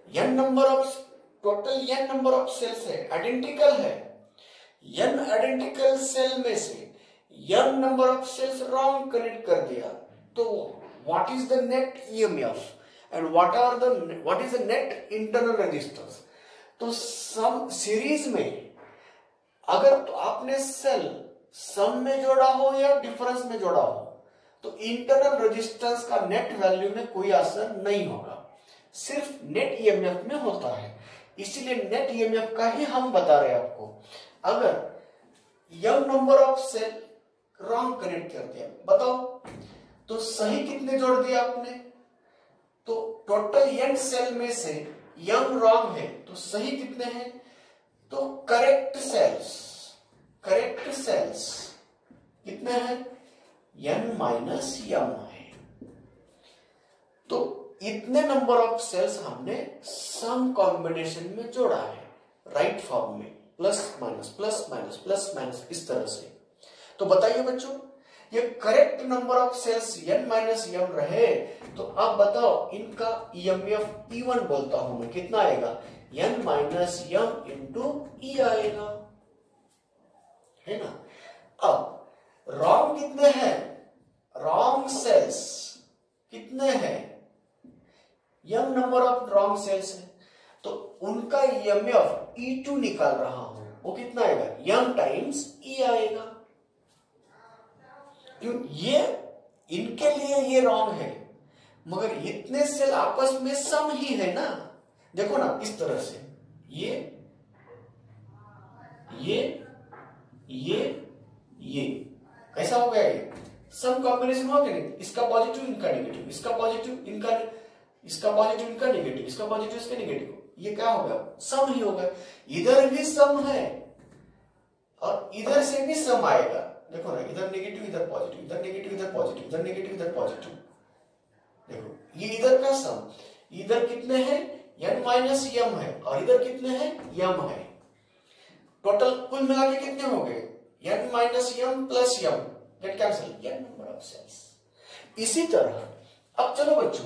n number of total n number of cells है, आइडेंटिकल है, n आइडेंटिकल सेल में से n number of cells wrong connect कर दिया, तो what is the net EMF, and what is the net internal resistance. तो some series में अगर तो आपने सेल सम में जोड़ा हो या डिफरेंस में जोड़ा हो तो इंटरनल रेजिस्टेंस का नेट वैल्यू में कोई असर नहीं होगा, सिर्फ नेट ईएमएफ में होता है। इसीलिए नेट ईएमएफ का ही हम बता रहे हैं आपको। अगर m number of cell wrong connect कर दिया, बताओ तो सही कितने जोड़ दिया आपने? तो टोटल एन सेल में से यम रॉन्ग है तो सही कितने हैं? तो करेक्ट सेल्स कितने हैं? एन माइनस यम है। तो इतने नंबर ऑफ सेल्स हमने सम कॉम्बिनेशन में जोड़ा है, राइट फॉर्म में, plus minus plus minus plus minus इस तरह से। तो बताइए बच्चों, ये correct number of cells n minus m रहे तो अब बताओ इनका ईएमएफ E1 बोलता हूं मैं, कितना आएगा? n माइनस यम इंटू ई आएगा, है ना। अब रॉन्ग कितने हैं? रॉन्ग सेल्स कितने हैं? यम नंबर ऑफ रॉन्ग सेल्स है तो उनका ईएमएफ E2 निकाल रहा हूं, वो कितना आएगा? यम टाइम्स ई आएगा। क्यों? ये इनके लिए ये रॉन्ग है, मगर इतने सेल आपस में सम ही है ना। देखो ना इस तरह से, ये कैसा हो गया? ये सम कॉम्बिनेशन हो गया नहीं? इसका पॉजिटिव इनका नेगेटिव, इसका पॉजिटिव इनका नेगेटिव, इसका पॉजिटिव इसका नेगेटिव, ये क्या हो गया? सम ही होगा। इधर भी सम है और इधर से भी सम आएगा। देखो ना, इधर नेगेटिव इधर पॉजिटिव, इधर नेगेटिव इधर पॉजिटिव, इधर नेगेटिव इधर पॉजिटिव। देखो ये इधर का सम, इधर कितने हैं? n माइनस यम है और इधर कितने हैं? यम है। टोटल कुल मिला के कितने हो गए? n minus m plus m, get cancel, n number of cells. इसी तरह अब चलो बच्चों,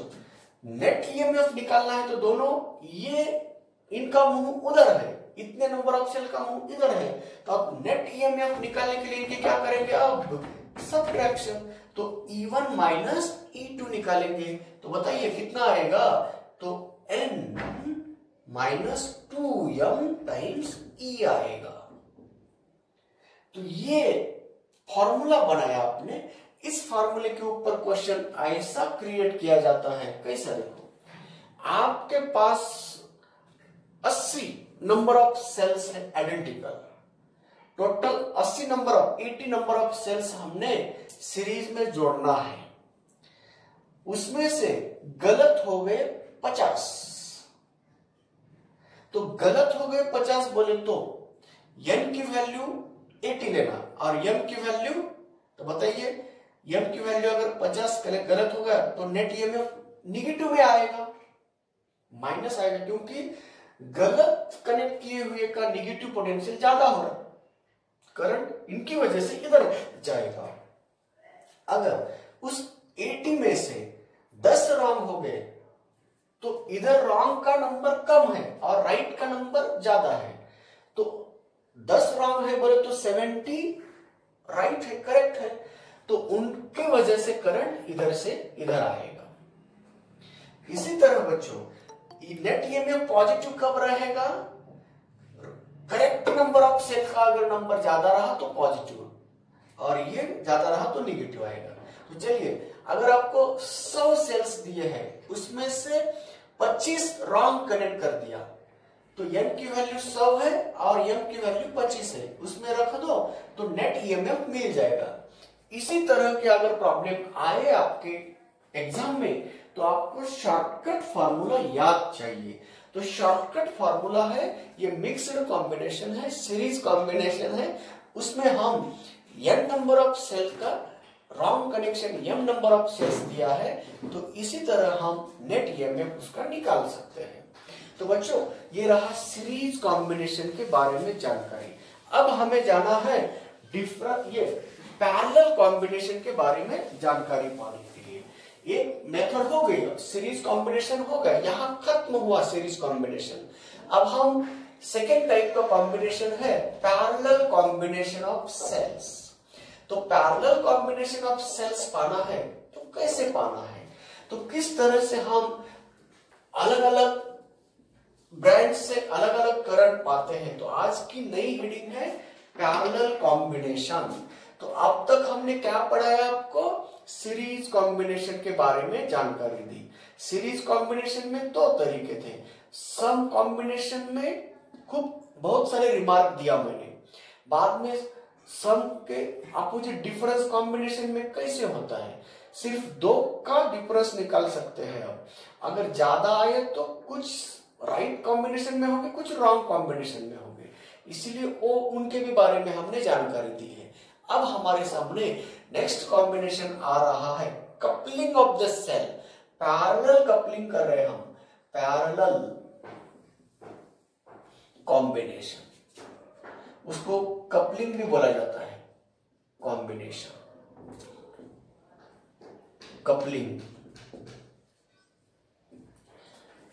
नेट ईएमएफ निकालना है तो दोनों ये इनका मुंह उधर है, इतने नंबर ऑफ सेल का मुंह इधर है, तो अब नेट ईएमएफ निकालने के लिए इनके क्या करेंगे? अब सबट्रैक्शन। तो E1 माइनस E2 निकालेंगे तो बताइए कितना आएगा? तो n minus 2m times E आएगा। तो ये फॉर्मूला बनाया आपने, इस फॉर्मूले के ऊपर क्वेश्चन ऐसा क्रिएट किया जाता है। कैसा? देखो, आपके पास 80 नंबर ऑफ सेल्स है identical, total 80 number of cells हमने सीरीज में जोड़ना है। उसमें से गलत हो गए 50, तो गलत हो गए 50 बोले तो n की वैल्यू 80 लेना और m की वैल्यू, तो बताइए m की वैल्यू अगर 50 गलत होगा तो नेट ईएमएफ निगेटिव में आएगा, माइनस आएगा, क्योंकि गलत कनेक्ट किए हुए का निगेटिव पोटेंशियल ज्यादा हो रहा है, करंट इनकी वजह से इधर जाएगा। अगर उस 80 में से 10 रॉन्ग हो गए तो इधर रॉन्ग का नंबर कम है और राइट का नंबर ज्यादा है, तो 10 रॉन्ग है बोले तो 70 राइट है, करेक्ट है, तो उनके वजह से करंट इधर से इधर आएगा। इसी तरह बच्चों, नेट ईएमएफ पॉजिटिव कब रहेगा? करेक्ट नंबर ऑफ सेल का अगर नंबर ज्यादा रहा तो पॉजिटिव और ये ज्यादा रहा तो निगेटिव आएगा। तो चलिए, अगर आपको 100 सेल्स दिए हैं उसमें से 25 रॉन्ग कनेक्ट कर दिया तो n की वैल्यू 100 है और m की वैल्यू 25 है, उसमें रख दो तो नेट ईएमएफ मिल जाएगा। इसी तरह के अगर प्रॉब्लम आए आपके एग्जाम में तो आपको शॉर्टकट फार्मूला याद चाहिए। तो शॉर्टकट फार्मूला है, ये मिक्स्ड कॉम्बिनेशन है, सीरीज कॉम्बिनेशन है, उसमें हम n नंबर ऑफ सेल का wrong connection m number of cells दिया है, तो इसी तरह हम नेट ईएमएफ उसका निकाल सकते हैं। तो बच्चों, ये रहा सीरीज कॉम्बिनेशन के बारे में जानकारी। अब हमें जाना है ये पैरेलल कॉम्बिनेशन के बारे में जानकारी पाने के लिए। एक मेथड हो गई, सीरीज कॉम्बिनेशन हो गया, यहां खत्म हुआ सीरीज कॉम्बिनेशन। अब हम सेकेंड टाइप का कॉम्बिनेशन है पैरेलल कॉम्बिनेशन ऑफ सेल्स। तो पैरेलल कॉम्बिनेशन ऑफ सेल्स पाना है तो कैसे पाना है? तो किस तरह से हम अलग अलग ब्रांच से अलग अलग करंट पाते हैं। तो आज की नई हेडिंग है पैरेलल कॉम्बिनेशन। तो अब तक हमने क्या पढ़ाया आपको, सीरीज कॉम्बिनेशन के बारे में जानकारी दी। सीरीज कॉम्बिनेशन में दो तरीके थे, सम कॉम्बिनेशन में खूब बहुत सारे रिमार्क दिया मैंने, बाद में सम के अपोजिट डिफरेंस कॉम्बिनेशन में कैसे होता है, सिर्फ दो का डिफरेंस निकाल सकते हैं। अब अगर ज्यादा आए तो कुछ राइट कॉम्बिनेशन में होंगे, कुछ रॉन्ग कॉम्बिनेशन में होंगे, इसीलिए वो उनके भी बारे में हमने जानकारी दी है। अब हमारे सामने नेक्स्ट कॉम्बिनेशन आ रहा है coupling of the cell. Parallel coupling कर रहे हम, पैरेलल कॉम्बिनेशन, उसको कपलिंग भी बोला जाता है, कॉम्बिनेशन कपलिंग।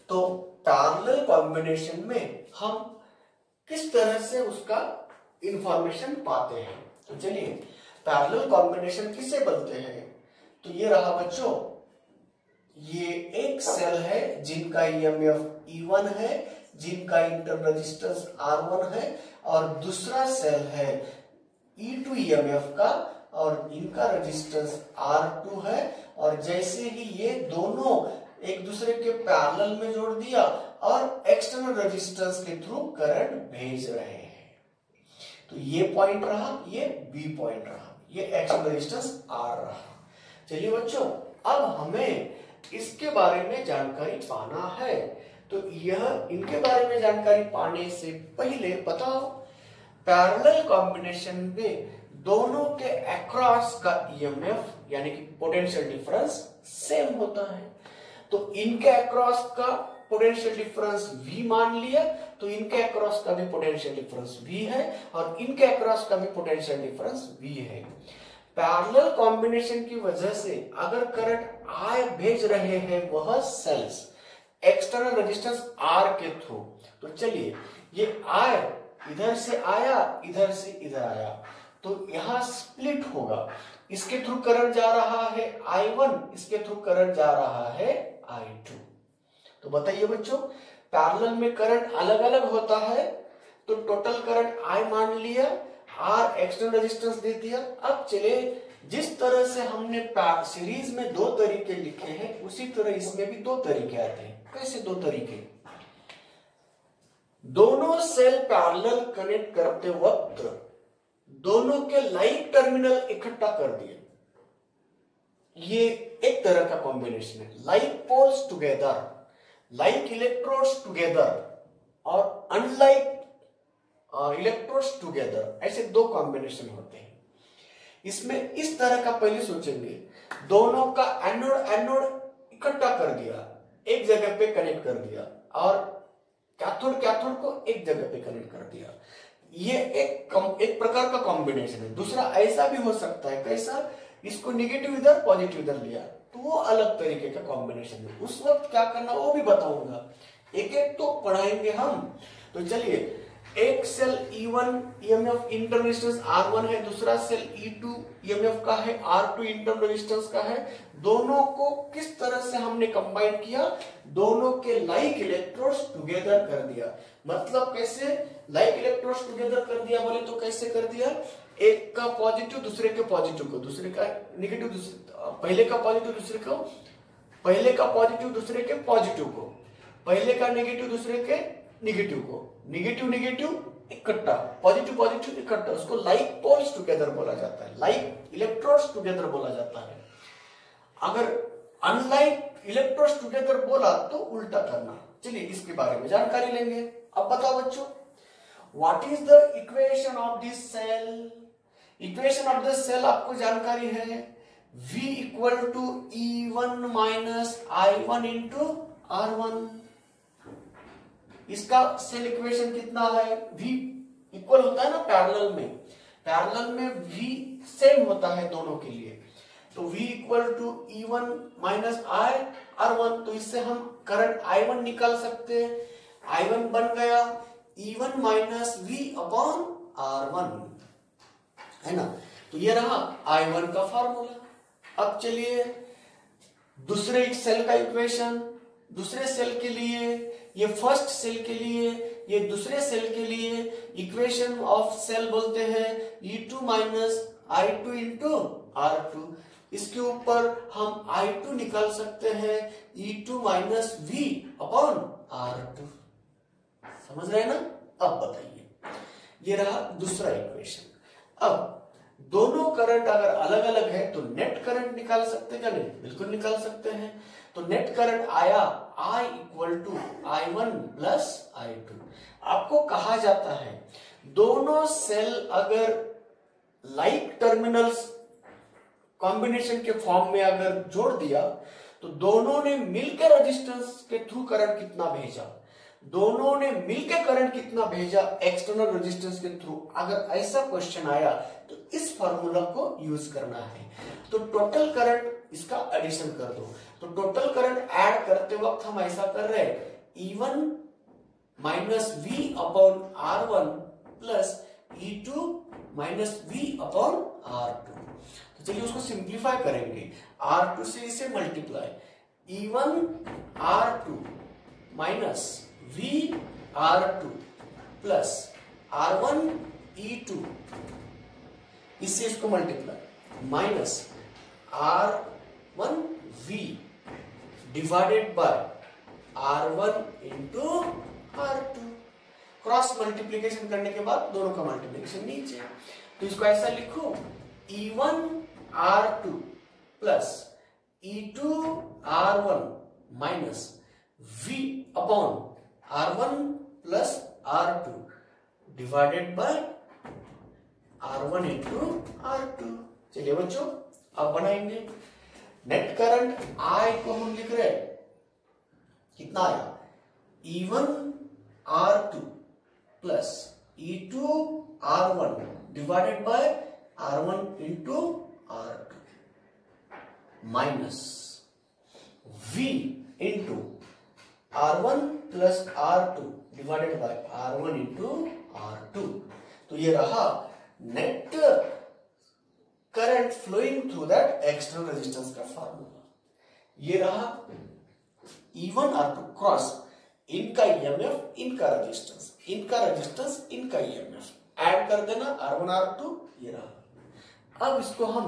तो पैरेलल कॉम्बिनेशन में हम किस तरह से उसका इंफॉर्मेशन पाते हैं, तो चलिए पैरेलल कॉम्बिनेशन किससे बनते हैं। तो ये रहा बच्चों, ये एक सेल है जिनका ईएमएफ E1 है, जिनका इंटरनल रेजिस्टेंस R1 है, और दूसरा सेल है E2 ईएमएफ का और इनका रेजिस्टेंस R2 है। और जैसे ही ये दोनों एक दूसरे के पैरेलल में जोड़ दिया और एक्सटर्नल रेजिस्टेंस के थ्रू करंट भेज रहे हैं, तो ये पॉइंट रहा, ये बी पॉइंट रहा, ये एक्सटर्नल रेजिस्टेंस R रहा। चलिए बच्चों, अब हमें इसके बारे में जानकारी पाना है। तो यह इनके बारे में जानकारी पाने से पहले बताओ, पैरेलल कॉम्बिनेशन में दोनों के अक्रॉस का ईएमएफ यानी कि पोटेंशियल डिफरेंस सेम होता है। तो इनके अक्रॉस का पोटेंशियल डिफरेंस V मान लिया, तो इनके अक्रॉस का भी पोटेंशियल डिफरेंस V है और इनके अक्रॉस का भी पोटेंशियल डिफरेंस V है। पैरेलल कॉम्बिनेशन की वजह से अगर करंट I भेज रहे हैं वह सेल्स एक्सटर्नल रेजिस्टेंस R के थ्रू, तो चलिए ये I इधर से आया, इधर से इधर आया, तो यहां स्प्लिट होगा। इसके थ्रू करंट जा रहा है I1, इसके थ्रू करंट जा रहा है I2। तो बताइए बच्चों, पैरेलल में करंट अलग अलग होता है, तो टोटल करंट I मान लिया, R एक्सटर्नल रेजिस्टेंस दे दिया। अब चले, जिस तरह से हमने सीरीज में दो तरीके लिखे हैं, उसी तरह इसमें भी दो तरीके आते हैं। कैसे दो तरीके, दोनों सेल पैरेलल कनेक्ट करते वक्त दोनों के लाइक टर्मिनल इकट्ठा कर दिए, ये एक तरह का कॉम्बिनेशन है। Like poles together, like electrodes together और अनलाइक इलेक्ट्रोड्स टुगेदर, ऐसे दो कॉम्बिनेशन होते हैं। इसमें इस तरह का पहले सोचेंगे, दोनों का एनोड एनोड इकट्ठा कर दिया, एक जगह पे कनेक्ट कर दिया, और कैथोड कैथोड को एक जगह पे कनेक्ट कर दिया। ये एक प्रकार का कॉम्बिनेशन है। दूसरा ऐसा भी हो सकता है, कैसा, इसको नेगेटिव इधर पॉजिटिव इधर लिया, तो वो अलग तरीके का कॉम्बिनेशन है। उस वक्त क्या करना वो भी बताऊंगा, एक एक तो पढ़ाएंगे हम। तो चलिए, एक cell E1 EMF internal resistance R1 है, दूसरा सेल E2 ईएमएफ का है, R2 इंटरनल रेजिस्टेंस का है। दोनों को किस तरह से हमने कंबाइन किया, दोनों के लाइक इलेक्ट्रोड्स टुगेदर कर दिया। मतलब कैसे लाइक इलेक्ट्रोड्स टुगेदर कर दिया बोले तो कैसे कर दिया, एक का पॉजिटिव दूसरे के पॉजिटिव को, दूसरे का नेगेटिव पहले का पॉजिटिव दूसरे को, पहले का पॉजिटिव दूसरे के पॉजिटिव को, पहले का नेगेटिव दूसरे के नेगेटिव को, नेगेटिव नेगेटिव इकट्ठा, पॉजिटिव पॉजिटिव इकट्ठा, उसको लाइक पोल्स टुगेदर बोला जाता है, लाइक इलेक्ट्रोड्स टुगेदर बोला जाता है। अगर अनलाइक इलेक्ट्रोड्स टुगेदर बोला तो उल्टा करना। चलिए इसके बारे में जानकारी लेंगे। अब बताओ बच्चों, what is the equation of this cell. Equation of the cell आपको जानकारी है, V equal to E1 minus I1 into R1। इसका सेल इक्वेशन कितना है, V इक्वल होता है ना पैरेलल में, पैरेलल में V सेम होता है दोनों के लिए, तो V equal to E1 minus R1। तो इससे हम करंट I1 निकाल सकते हैं, I1 बन गया E1 minus V upon R1, है ना। तो ये रहा I1 का फॉर्मूला। अब चलिए दूसरे एक सेल का इक्वेशन, दूसरे सेल के लिए, ये फर्स्ट सेल के लिए, ये दूसरे सेल के लिए इक्वेशन ऑफ सेल बोलते हैं E2 minus I2 into R2। इसके ऊपर हम I2 निकाल सकते हैं E2 minus V upon R2। समझ रहे हैं ना? अब बताइए, ये रहा दूसरा इक्वेशन। अब दोनों करंट अगर अलग अलग है तो नेट करंट निकाल सकते हैं क्या? नहीं, बिल्कुल निकाल सकते हैं। तो नेट करंट आया I equal to I1 plus I2। आपको कहा जाता है दोनों सेल अगर लाइक टर्मिनल्स कॉम्बिनेशन के फॉर्म में अगर जोड़ दिया तो दोनों ने मिलकर रेजिस्टेंस के थ्रू करंट कितना भेजा, दोनों ने मिलकर करंट कितना भेजा एक्सटर्नल रेजिस्टेंस के थ्रू। अगर ऐसा क्वेश्चन आया तो इस फार्मूला को यूज करना है। तो टोटल करंट इसका एडिशन कर दो। तो टोटल करंट ऐड करते वक्त हम ऐसा कर रहे हैं E1 minus V upon R1 plus E2 minus V upon R2। तो चलिए उसको सिंप्लीफाई करेंगे। R2 से इसे multiply E1 R2 minus V R2 plus R1 E2, इससे इसको multiply minus R1 V divided by R1 into R2। Cross multiplication करने के बाद दोनों का मल्टीप्लीकेशन नीचे। तो इसको ऐसा लिखो E1 R2 plus E2 R1 minus V upon R1 plus R2 divided by R1 into R2। चलिए बच्चों अब बनाएंगे। नेट करंट I को हम लिख रहे हैं कितना आया E1 R2 plus E2 R1 divided by R1 into R2 minus V into R1 plus R2 divided by R1 into R2। तो ये रहा net current flowing through that external resistance का फार्मूला। ये रहा E1 R2 क्रॉस इनका EMF इनका resistance, इनका resistance इनका EMF ऐड कर देना R1 R2। ये रहा। अब इसको हम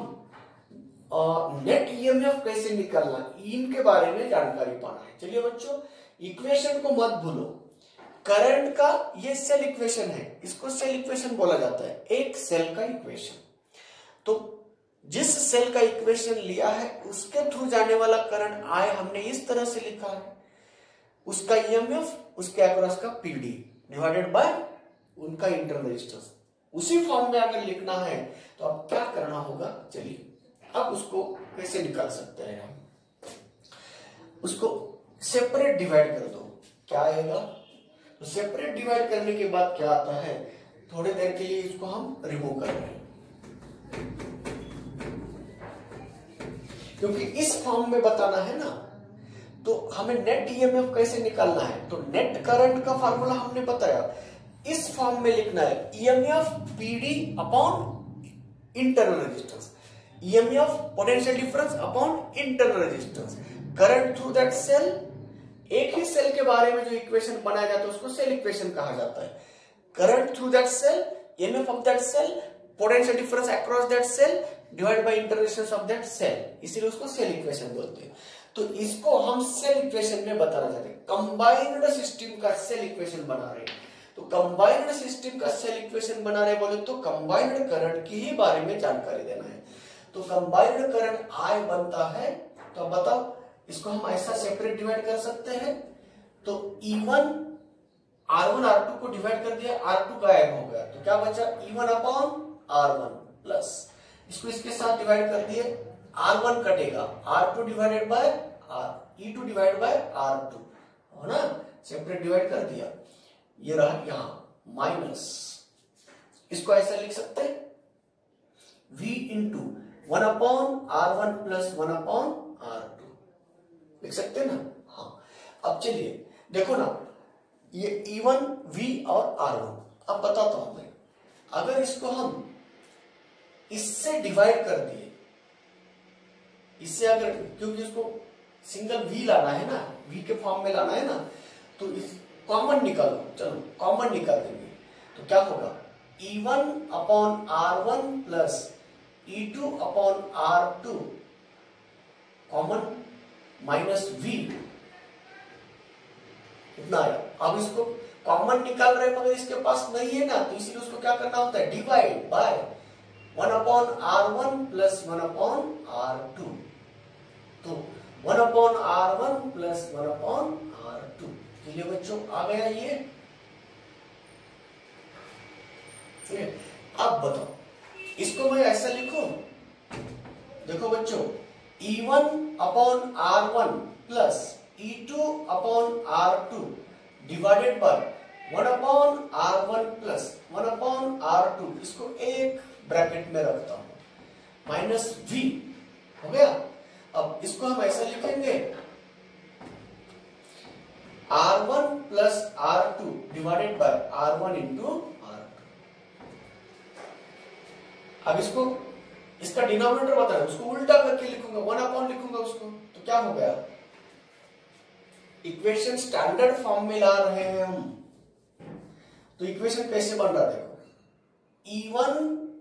नेट EMF कैसे निकालना इनके बारे में जानकारी पाना है। चलिए बच्चों इक्वेशन को मत भूलो। करंट का ये सेल इक्वेशन है, इसको सेल इक्वेशन बोला जाता है, एक सेल का इक्वेशन। तो जिस सेल का इक्वेशन लिया है उसके थ्रू जाने वाला करंट I हमने इस तरह से लिखा है, उसका EMF उसके अक्रॉस का PD डिवाइडेड बाय उनका इंटरनल रेजिस्टेंस। उसी फॉर्म में अगर लिखना है तो अब क्या करना होगा, चलिए अब उसको कैसे निकाल सकते हैं हम। उसको सेपरेट डिवाइड कर दो, क्या आएगा। तो सेपरेट डिवाइड करने के बाद क्या आता है, थोड़ी देर के लिए इसको हम रिमूव कर रहे हैं क्योंकि इस फॉर्म में बताना है ना। तो हमें नेट EMF कैसे निकालना है, तो नेट करंट का फार्मूला हमने बताया, इस फॉर्म में लिखना है EMF PD upon internal resistance, EMF potential difference upon internal resistance, current through that cell. एक ही सेल के बारे में जो इक्वेशन बनाया जाता है उसको सेल इक्वेशन कहा जाता है। Current through that cell, EMF of that cell, potential difference across that cell divide by internal resistance of that cell, इसीलिए उसको सेल इक्वेशन बोलते हैं। तो इसको हम सेल इक्वेशन में बताना चाहते हैं, कंबाइंड सिस्टम का सेल इक्वेशन बना रहे हैं। तो कंबाइंड सिस्टम का सेल इक्वेशन बना रहे बोले तो कंबाइंड करंट की ही बारे में जानकारी देना है। तो कंबाइंड करंट I बनता है, तो अब बताओ इसको हम ऐसा सेपरेट डिवाइड कर सकते हैं। तो E1 R1 R2 को डिवाइड कर दिया, R2 गायब हो गया, तो क्या बचा E1 अपॉन R1 प्लस इसको इसके साथ डिवाइड कर दिए, R1 कटेगा, R2 divided bye E2 divide by R2, हो ना, सेपरेट डिवाइड कर दिया। ये रहा यहां माइनस, इसको ऐसा लिख सकते हैं V into 1 upon R1 plus 1 upon R2, लिख सकते हैं ना। हाँ, अब चलिए देखो ना, ये E1 V और R1। अब बताता हूं मैं, अगर इसको हम इससे डिवाइड कर दिए, इससे अगर, क्योंकि इसको सिंगल वी लाना है ना, वी के फॉर्म में लाना है ना, तो इस कॉमन निकालो, चलो कॉमन निकाल देंगे तो क्या होगा E1 upon R1 plus E2 upon R2 common minus V, इतना आया। अब इसको कॉमन निकाल रहे हैं मगर इसके पास नहीं है ना, तो इसीलिए उसको क्या करना होता है, divide by 1 upon R1 plus 1 upon R2, तो 1 upon R1 plus 1 upon R2। चलिए बच्चों आ गया ये, ठीक है। अब बताओ इसको मैं ऐसा लिखूं, देखो बच्चों E1 upon R1 plus E2 upon R2 divided by 1 upon R1 plus 1 upon R2, इसको एक ब्रैकेट में रखता हूं माइनस V, हो गया। अब इसको हम ऐसा लिखेंगे R1 plus R2 divided by R1 into R2। अब इसको इसका डिनोमिनेटर बता रहा हूं, उसको उल्टा करके लिखूंगा, 1 अपॉन लिखूंगा उसको, तो क्या हो गया, इक्वेशन स्टैंडर्ड फॉर्म में ला रहे हैं हम। तो इक्वेशन कैसे बन रहा है देखो, E1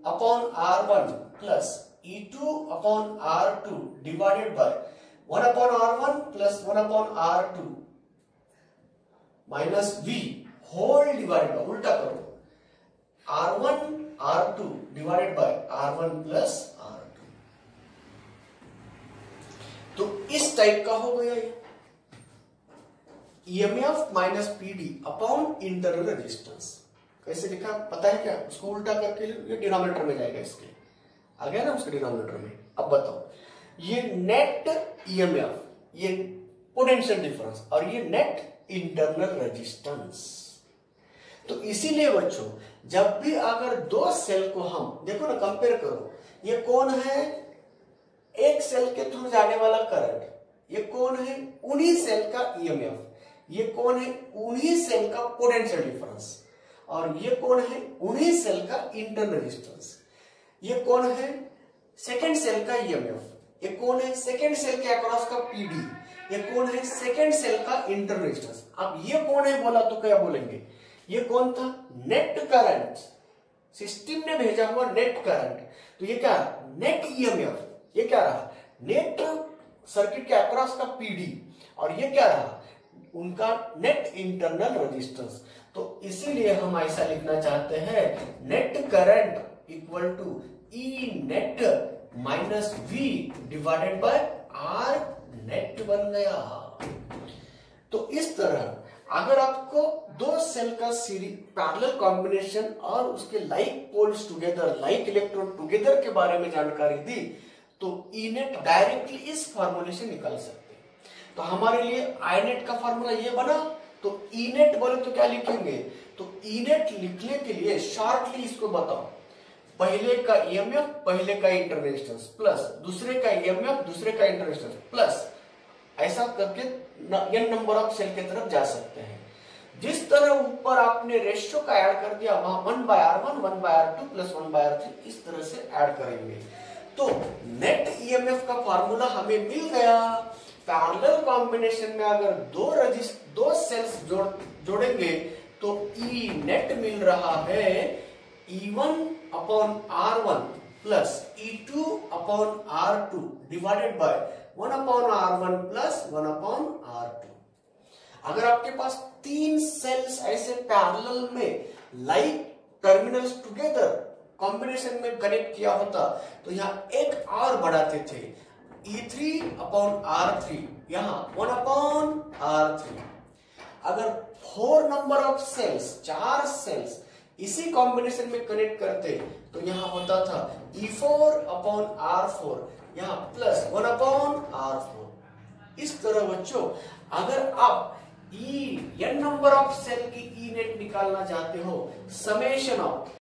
upon R1 plus E2 upon R2 divided by 1 upon R1 plus 1 upon R2 minus V whole divided by, उल्टा करो, R1 R2 divided by R1 plus R2। तो इस टाइप का हो गया ये EMF minus PD upon internal resistance. कैसे लिखा पता है क्या, उसको उल्टा करके ये डिनोमिनेटर में जाएगा, इसके आ गया ना उसके डिनोमिनेटर में। अब बताओ ये नेट EMF, ये पोटेंशियल डिफरेंस और ये नेट इंटरनल रेजिस्टेंस। तो इसीलिए बच्चों जब भी अगर दो सेल को हम देखो ना, कंपेयर करो, ये कौन है एक सेल के थ्रू जाने वाला करंट, ये कौन है उन्हीं सेल का EMF, ये कौन है उन्हीं सेल का पोटेंशियल डिफरेंस, और ये कौन है उन्हीं सेल का इंटरनल रेजिस्टेंस, ये कौन है सेकेंड सेल का EMF, ये कौन है सेकेंड सेल के अक्रॉस का PD, ये कौन है सेकेंड सेल का इंटरनल रेजिस्टेंस। अब ये कौन है बोला तो क्या बोलेंगे, ये कौन था नेट करंट, सिस्टम ने भेजा हुआ नेट करंट। तो ये क्या नेट EMF, ये क्या रहा नेट सर्किट के अक्रॉस का PD, और ये क्या रहा उनका नेट इंटरनल रेजिस्टेंस। तो इसीलिए हम ऐसा लिखना चाहते हैं net current equal to E net minus V divided by R net बन गया। तो इस तरह अगर आपको दो सेल का सीरीज पैरेलल कॉम्बिनेशन और उसके like poles together, like electron together के बारे में जानकारी दी तो E नेट डायरेक्टली इस फॉर्मूले से निकाल सकते हैं। तो हमारे लिए I नेट का फॉर्मूला ये बना, तो E नेट बोले तो क्या लिखेंगे, तो E नेट लिखने के लिए शॉर्टली इसको बताओ, पहले का EMF पहले का इंटरनल रेजिस्टेंस प्लस दूसरे का EMF दूसरे का इंटरनल रेजिस्टेंस प्लस, ऐसा करके n नंबर ऑफ सेल की तरफ जा सकते हैं। जिस तरह ऊपर आपने रेशियो का ऐड कर दिया वहां 1/R1 1/R2 प्लस 1/R3 इस तरह से ऐड करेंगे। तो नेट EMF का फार्मूला हमें मिल गया। पैरेलल कॉम्बिनेशन में अगर दो सेल्स जोड़ेंगे तो E नेट मिल रहा है E1 upon R1 plus E2 upon R2 divided by 1 upon R1 plus 1 upon R2। अगर आपके पास तीन सेल्स ऐसे पैरेलल में लाइक टर्मिनल्स टुगेदर कॉम्बिनेशन में कनेक्ट किया होता तो यहाँ एक और बढ़ाते थे E3 अपॉन R3, यहाँ 1 अपॉन R3। अगर 4 नंबर ऑफ सेल्स, 4 सेल्स इसी कॉम्बिनेशन में कनेक्ट करते तो यहां होता था E4 अपॉन R4, यहां प्लस 1 अपॉन R4। इस तरह बच्चों अगर आप n नंबर ऑफ सेल की E नेट निकालना चाहते हो, समेशन ऑफ